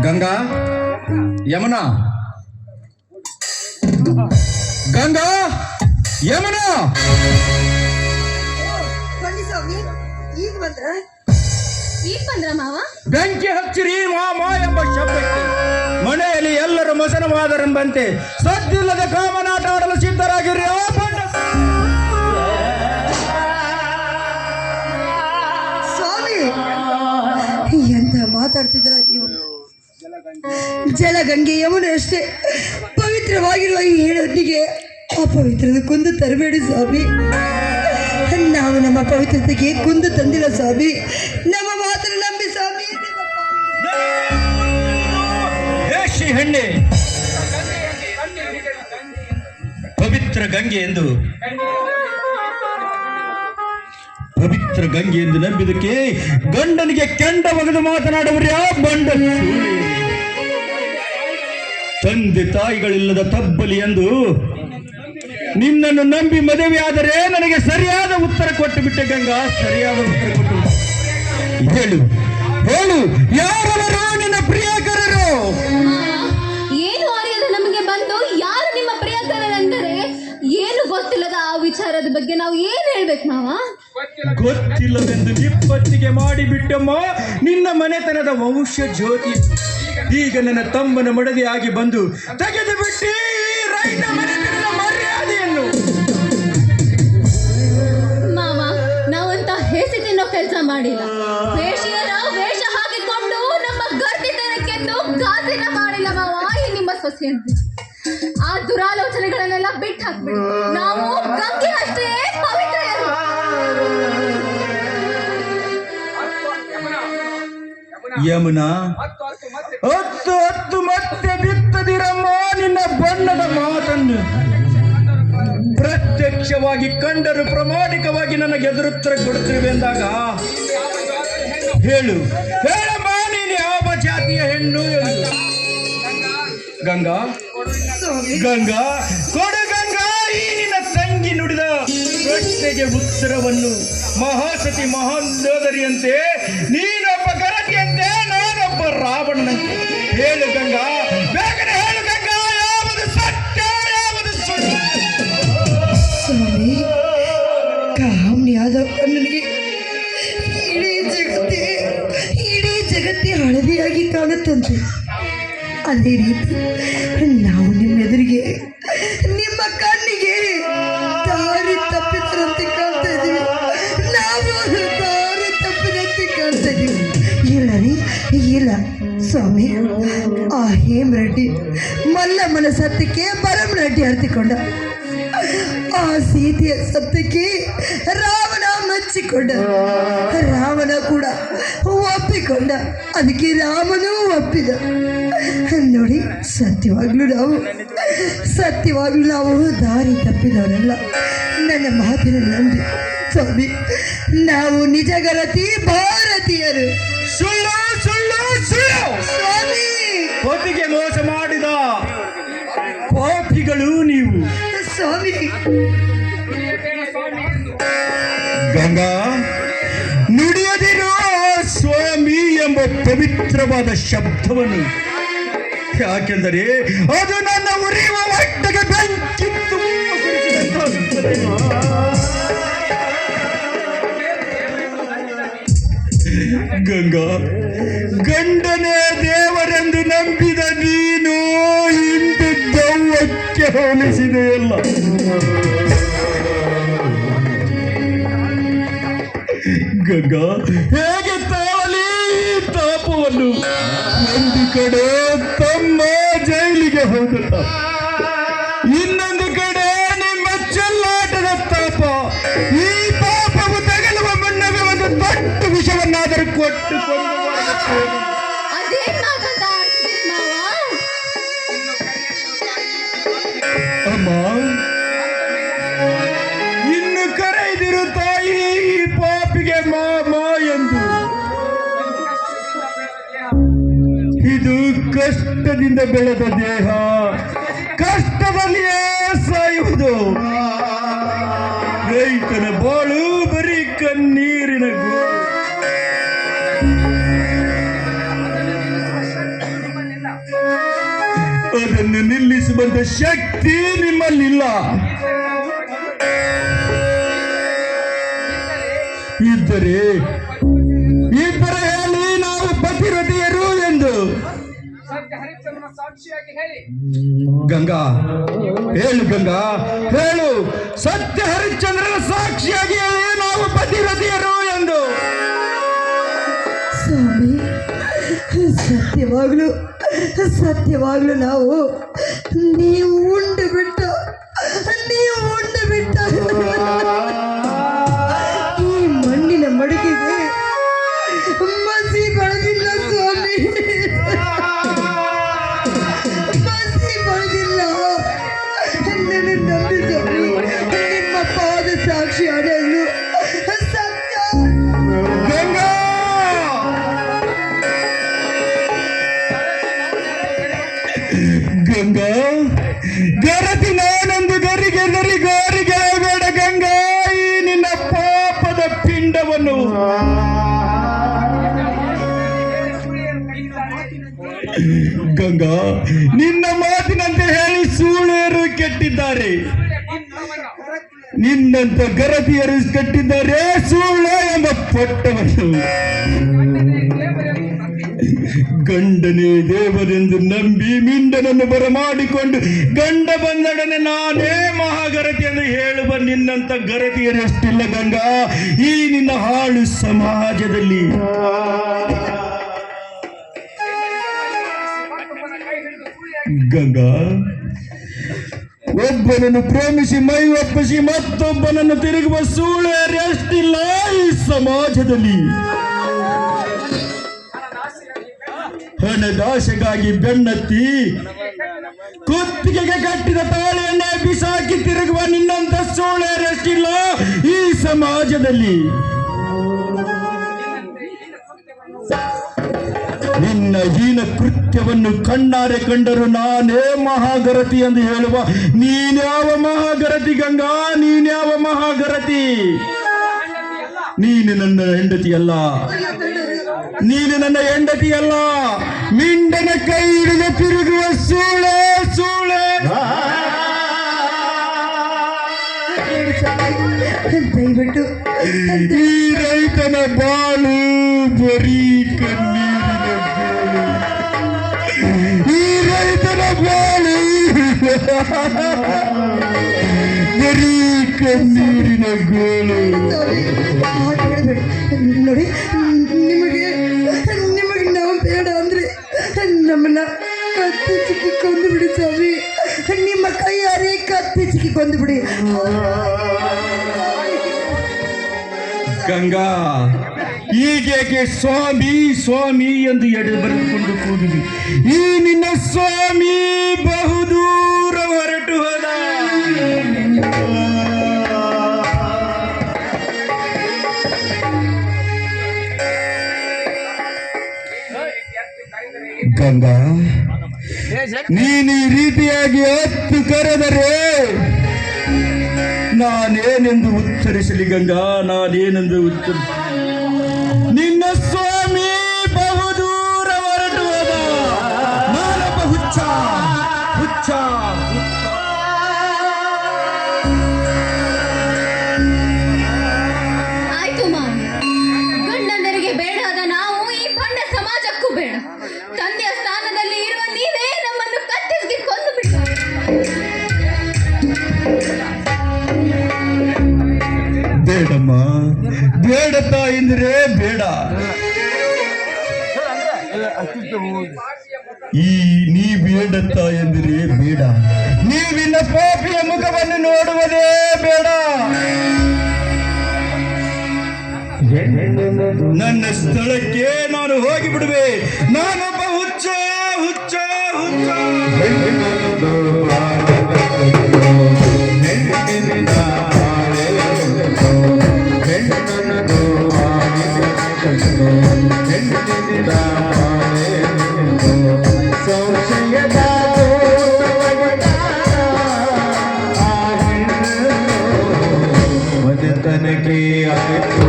ಗಂಗಾ ಯಮುನಾ ಗಂಗಾ ಯಮುನಾ ಈಗ ಬಂದ್ರ ಮಾವ? ಬೆಂಕಿ ಹಚ್ಚಿರಿ ಮಾಮ ಎಂಬ ಶಬ್ದಕ್ಕೆ ಮನೆಯಲ್ಲಿ ಎಲ್ಲರೂ ಮಸನವಾದರೆಂಬಂತೆ ಸದ್ದಿಲ್ಲದ ಕಾಮನಾಟ ಆಡಲು ಸಿದ್ಧರಾಗಿರಿ. ಸ್ವಾಮಿ ಎಂತ ಮಾತಾಡ್ತಿದ್ರ ನೀವು? ಜಲಗಂಗೆ ಯಮುನೆ ಅಷ್ಟೇ ಪವಿತ್ರವಾಗಿರುವ ಈ ಹೆಣ್ಣಿಗೆ ಅಪವಿತ್ರದ ಕುಂದು ತರಬೇಡಿ ಸ್ವಾಮಿ. ನಾವು ನಮ್ಮ ಪವಿತ್ರತೆಗೆ ಕುಂದು ತಂದಿಲ್ಲ ಸ್ವಾಮಿ. ನಮ್ಮ ಮಾತ್ರ ನಂಬಿ ಸ್ವಾಮಿ. ಹೆಣ್ಣೆ ಪವಿತ್ರ ಗಂಗೆ ಎಂದು ನಂಬಿದಕ್ಕೆ ಗಂಡನಿಗೆ ಕೆಂಡ ಒಗೆದು ಮಾತನಾಡುವರ್ಯ ಬಂಡ ತಂದೆ ತಾಯಿಗಳಿಲ್ಲದ ತಬ್ಬಲಿ ಎಂದು ನಿನ್ನನ್ನು ನಂಬಿ ಮದುವೆಯಾದರೆ ನನಗೆ ಸರಿಯಾದ ಉತ್ತರ ಕೊಟ್ಟು ಬಿಟ್ಟೆ ಗಂಗಾ. ಸರಿಯಾದ ಉತ್ತರ ಕೊಟ್ಟು ಹೇಳು ಹೇಳು, ಯಾರವರು ನಿನ್ನ ಪ್ರಿಯಕರರು? ಏನು ಅರಿಯದ ನಮಗೆ ಬಂದು ಯಾರು ನಿಮ್ಮ ಪ್ರಿಯಕರರೆಂದರೆ ಏನು ಗೊತ್ತಿಲ್ಲದ ಆ ವಿಚಾರದ ಬಗ್ಗೆ ನಾವು ಏನು ಹೇಳ್ಬೇಕು ಮಾವ? ಗೊತ್ತಿಲ್ಲವೆಂದು ನಿಪ್ಪತ್ತಿಗೆ ಮಾಡಿಬಿಟ್ಟಮ್ಮ ನಿನ್ನ ಮನೆತನದ ವಂಶ ಜ್ಯೋತಿ. ಈಗ ನನ್ನ ತಮ್ಮನ ಮಡದಿಯಾಗಿ ಬಂದು ತೆಗೆದು ಬಿಟ್ಟಿ ರೈತ ಮನೆತನದ ಮರ್ಯಾದೆಯನ್ನು. ಮಾವ, ನಾವಂತ ಹೇಸಿ ತಿನ್ನೋ ಕೆಲಸ ಮಾಡಿಲ್ಲ. ವೇಷಿಯರ ವೇಷ ಹಾಕಿಕೊಂಡು ನಮ್ಮ ಗರ್ದಿತನಕ್ಕೆಂದು ಗಾಸಿನ ಮಾಡಿಲ್ಲ ಮಾವ. ಈ ನಿಮ್ಮ ಸೊಸೆ ಆ ದುರಾಲೋಚನೆಗಳನ್ನೆಲ್ಲ ಬಿಟ್ಟು ಹಾಕ್ಬಿಡಿ. ನಾವು ಗಂಗೆ ಅಷ್ಟೇ ಪವಿತ್ರರು. ಯಮುನಾ, ಹತ್ತು ಹತ್ತು ಮತ್ತೆ ಬಿತ್ತದಿರಮ್ಮ ನಿನ್ನ ಬಣ್ಣದ ಮಾತನ್ನು. ಪ್ರತ್ಯಕ್ಷವಾಗಿ ಕಂಡರು ಪ್ರಾಮಾಣಿಕವಾಗಿ ನನಗೆ ಎದುರುತ್ತರ ಕೊಡುತ್ತಿರುವೆಂದಾಗ ಹೇಳು ಹೇಳಮ್ಮ, ನೀನು ಯಾವ ಜಾತಿಯ ಹೆಣ್ಣು ಎಂದು. ಗಂಗಾ ಗಂಗಾ ಕೊಡು ಗಂಗಾ ಈ ನಿನ್ನ ತಂಗಿ ನುಡಿದ ಪ್ರಶ್ನೆಗೆ ಉತ್ತರವನ್ನು. ಮಹಾಸತಿ ಮಹಾಂದೋದರಿಯಂತೆ ನೀನೊಬ್ಬ ಗರತಿಯಂತೆ, ನಾನೊಬ್ಬ ರಾವಣನಂತೆ. ಹೇಳು ಗಂಗಾ, ಬೇಗನೆ ಹೇಳು ಗಂಗಾ, ಯಾವುದು ಸತ್ಯ ಯಾವುದು ಸುಳ್ಳು? ಸ್ವಾಮಿ, ಕಾಮ್ಯಾದ ನನಗೆ ಇಡೀ ಜಗತ್ತೇ ಹಳದಿಯಾಗಿ ಕಾಣುತ್ತಂತೆ. ಅದೇ ರೀತಿ ನಾವು ನಿಮ್ಮೆದುರಿಗೆ ನಿಮ್ಮ ಕಣ್ಣಿಗೆ ದಾರಿ ತಪ್ಪಿದ್ರಂತೆ ಕಾಣ್ತಾ ಇದೀವಿ. ನಾವು ದಾರಿ ತಪ್ಪಿದಂತೆ ಕಾಣ್ತಾ ಇದೀವಿ. ಇಲ್ಲ ರೀ, ಇಲ್ಲ ಸ್ವಾಮಿ. ಆ ಹೇಮರೆಡ್ಡಿ ಮಲ್ಲಮ್ಮನ ಸತ್ಯಕ್ಕೆ ಬರಮರೆಡ್ಡಿ ಅರ್ತಿಕೊಂಡ. ಆ ಸೀತೆಯ ಸತ್ಯಕ್ಕೆ ರಾವಣ ಮೆಚ್ಚಿಕೊಂಡ. ರಾವಣ ಕೂಡ ಒಪ್ಪಿಕೊಂಡ. ಅದಕ್ಕೆ ರಾಮನೂ ಒಪ್ಪಿದ. ನೋಡಿ, ಸತ್ಯವಾಗ್ಲೂ ನಾವು ದಾರಿ ತಪ್ಪಿದವರಲ್ಲ. ನನ್ನ ಮಾತಿನ ನಂಬಿ ಸ್ವಾಮಿ, ನಾವು ನಿಜ ಗರತಿ ಭಾರತೀಯರು. ಸುಳ್ಳು ಸುಳ್ಳು ಸುಳ್ಳು ಸ್ವಾಮಿ, ಹೊತ್ತಿಗೆ ಮೋಸ ಮಾಡಿದ ಪಾಪಿಗಳು ನೀವು. ಸ್ವಾಮಿ, ಗಂಗಾ, ನುಡಿಯದಿರೋ ಸ್ವಾಮಿ ಎಂಬ ಪವಿತ್ರವಾದ ಶಬ್ದವನ್ನು. ಯಾಕೆಂದರೆ ಅದು ನನ್ನ ಉರಿಯುವ ಹೊಟ್ಟೆಗೆ ಬೆಂಕಿ ತುಂಬಿಸಿದಂತಾಗುತ್ತದೆ. ಗಂಗಾ, ಗಂಡನೇ ದೇವರೆಂದು ನಂಬಿದ ನೀನು ಇಂದು ದೆವ್ವಕ್ಕೆ ಹೋಲಿಸಿದೆಯಲ್ಲ. ಗಂಗಾ, ಹೇಗೆ ತಾವಲಿ ತಾಪವನ್ನು? ಒಂದು ಕಡೆ ತಮ್ಮ ಜೈಲಿಗೆ ಹೋದಲ್ಲ, ಇನ್ನೊಂದು ಕಡೆ ನಿಮ್ಮ ಚೆಲ್ಲಾಟದ ತಾಪ. ಈ ಪಾಪವು ತಗಲುವ ಮುನ್ನವೇ ಒಂದು ದೊಡ್ಡ ವಿಷವನ್ನಾದರೂ ಕೊಟ್ಟುಕೊಂಡು ಅಮ್ಮ, ಇನ್ನು ಕರೆದಿರು ತಾಯಿ ಈ ಪಾಪಿಗೆ ಮಾಮ ಎಂದು. ಇದು ಕಷ್ಟದಿಂದ ಬೆಳೆದ ದೇಹ, ಕಷ್ಟದಲ್ಲಿಯೇ ಸಾಯುವುದು. ರೈತನ ಬಾಳು ಬರೀ ಕಣ್ಣೀರಿನ ಇದನ್ನು ನಿಲ್ಲಿಸುವಂತ ಶಕ್ತಿ ನಿಮ್ಮಲ್ಲಿಲ್ಲ. ಇದ್ದರೆ ಹೇಳಿ ನಾವು ಪತಿರತಿಯರು ಎಂದು. ಗಂಗಾ ಹೇಳು, ಗಂಗಾ ಹೇಳು, ಸತ್ಯ ಹರಿಶ್ಚಂದ್ರನ ಸಾಕ್ಷಿಯಾಗಿ ಹೇಳಿ ನಾವು ಪತಿರತಿಯರು ಎಂದು. ಸ್ವಾಮಿ, ಸತ್ಯವಾಗ್ಲು ನಾವು ನೀವು ಉಂಡು ಬಿಟ್ಟ ಈ ಮಣ್ಣಿನ ಮಡಿಕೆಗೆ ಮಸಿ ಬಳೆದಿಲ್ಲ ಸ್ವಾಮಿ, ಮಸಿ ಬಳೆದಿಲ್ಲ. ನನ್ನ ನಂಬಿ ಸ್ವಾಮಿ, ನಿಮ್ಮ ಪಾದ ಸಾಕ್ಷಿ ಅಡೆಯಲು ಸತ್ಯ. ಗಂಗಾ ಗಂಗಾ ಗರತಿ ನಾನೊಂದು ಗರಿಗೆ ಬೇಡ ಗಂಗಾ. ಈ ನಿನ್ನ ಪಾಪದ ಪಿಂಡವನ್ನು ಗಂಗಾ ನಿನ್ನ ಮಾತಿನಂತೆ ಹೇಳಿ ಸೂಳೆಯರು ಕೆಟ್ಟಿದ್ದಾರೆ, ನಿನ್ನಂತ ಗರತಿಯರು ಕಟ್ಟಿದ್ದಾರೆ ಸೂಳ ಎಂಬ ಪಟ್ಟವನ್ನು. ಗಂಡನೇ ದೇವರೆಂದು ನಂಬಿ ಮಿಂಡನನ್ನು ಬರಮಾಡಿಕೊಂಡು ಗಂಡ ಬಂದೊಡನೆ ನಾನೇ ಮಹಾಗರತಿ ಎಂದು ಹೇಳುವ ನಿನ್ನಂತ ಗರತಿಯರಷ್ಟಿಲ್ಲ ಗಂಗಾ ಈ ನಿನ್ನ ಹಾಳು ಸಮಾಜದಲ್ಲಿ. ಗಂಗಾ ಒಬ್ಬನನ್ನು ಪ್ರೇಮಿಸಿ ಮೈ ಒಪ್ಪಿಸಿ ಮತ್ತೊಬ್ಬನನ್ನು ತಿರುಗುವ ಸೂಳೆಯರಷ್ಟಿಲ್ಲ ಈ ಸಮಾಜದಲ್ಲಿ. ಹಣದಾಸೆಗಾಗಿ ಬೆನ್ನತ್ತಿ ಕುತ್ತಿಗೆಗೆ ಕಟ್ಟಿದ ತಾಳಿಯನ್ನೇ ಬಿಸಾಕಿ ತಿರುಗುವ ನಿನ್ನಂತ ಸೂಳೆಯರಷ್ಟಿಲ್ಲ ಈ ಸಮಾಜದಲ್ಲಿ. ನಿನ್ನ ಹೀನ ಕೃತ್ಯವನ್ನು ಕಣ್ಣಾರೆ ಕಂಡರು ನಾನೇ ಮಹಾಗರತಿ ಎಂದು ಹೇಳುವ ನೀನ್ಯಾವ ಮಹಾಗರತಿ ಗಂಗಾ, ನೀನ್ಯಾವ ಮಹಾಗರತಿ? ನೀನು ನನ್ನ ಹೆಂಡತಿಯಲ್ಲ, ನೀನು ನನ್ನ ಹೆಂಡತಿಯಲ್ಲ, ಮಿಂಡನ ಕೈ ಹಿಡಿದು ತಿರುಗುವ ಸೂಳೆ. ದಯವಿಟ್ಟು ಈ ರೈತನ ಬಾಳು ಬರೀ ಕಣ್ಣೀರಿನ ಗೋಳು, ಈ ರೈತನ ಬಾಳು ಬರೀ ಕಣ್ಣೀರಿನ ಗೋಳು. ನೋಡಿ, ನಿಮಗೆ ನಾವು ಬೇಡ ಅಂದ್ರೆ ನಮ್ಮನ್ನ ಕತ್ತಿ ಚಿಕ್ಕಿ ಕೊಂದು ಬಿಡಿ ಸ್ವಾಮಿ, ನಿಮ್ಮ ಕೈಯಾರೆ ಕತ್ತಿ ಚಿಕ್ಕಿ ಕೊಂದು ಬಿಡಿ. ಗಂಗಾ ಈಗೇಕೆ ಸ್ವಾಮಿ ಸ್ವಾಮಿ ಎಂದು ಎಡೆ ಬರೆದುಕೊಂಡು ಕೂಗುವಿ? ಈ ನಿನ್ನ ಸ್ವಾಮಿ ಬಹುದೂರ ಹೊರಟು ಹೋದ. ಗಂಗಾ ನೀನು ಈ ರೀತಿಯಾಗಿ ಹತ್ತು ಕರೆದರೆ ನಾನೇನೆಂದು ಉತ್ತರಿಸಲಿ ಗಂಗಾ, ನಾನೇನೆಂದು ಉತ್ತರಿಸಲಿ? ನಿನ್ನ ಸ್ವಾಮಿ ಬಹುದೂರ ಹೊರಟು ಹೋದ. ನಾನೊಬ್ಬ ಹುಚ್ಚ. ಆಯ್ತು ಮಾಮಿ, ಗಂಡಂದರಿಗೆ ಬೇಡಾದ ನಾವು ಈ ಬಣ್ಣ ಸಮಾಜಕ್ಕೂ ಬೇಡ. ತಂದೆಯ ಸ್ಥಾನದಲ್ಲಿ ಇರುವ ನೀವೇ ನಮ್ಮನ್ನು ಕತ್ತಿಗೆ ಕೊಂದು ಬಿಟ್ಟು. ಬೇಡಮ್ಮ, ಬೇಡ ತಾಯಿಂದ್ರೆ ಬೇಡ. ಈ ನೀ ಬೇಡ ತಾಯಂದ್ರೆ ಬೇಡ. ನೀವಿನ್ನ ಪಾಪಿಯ ಮುಖವನ್ನು ನೋಡುವುದೇ ಬೇಡ. ನನ್ನ ಸ್ಥಳಕ್ಕೆ ನಾನು ಹೋಗಿ ಬಿಡುವೆ. ನಾನೊಬ್ಬ ಹುಚ್ಚ. ತನಗೆ ಆಯ್ತು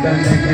ತನಗೆ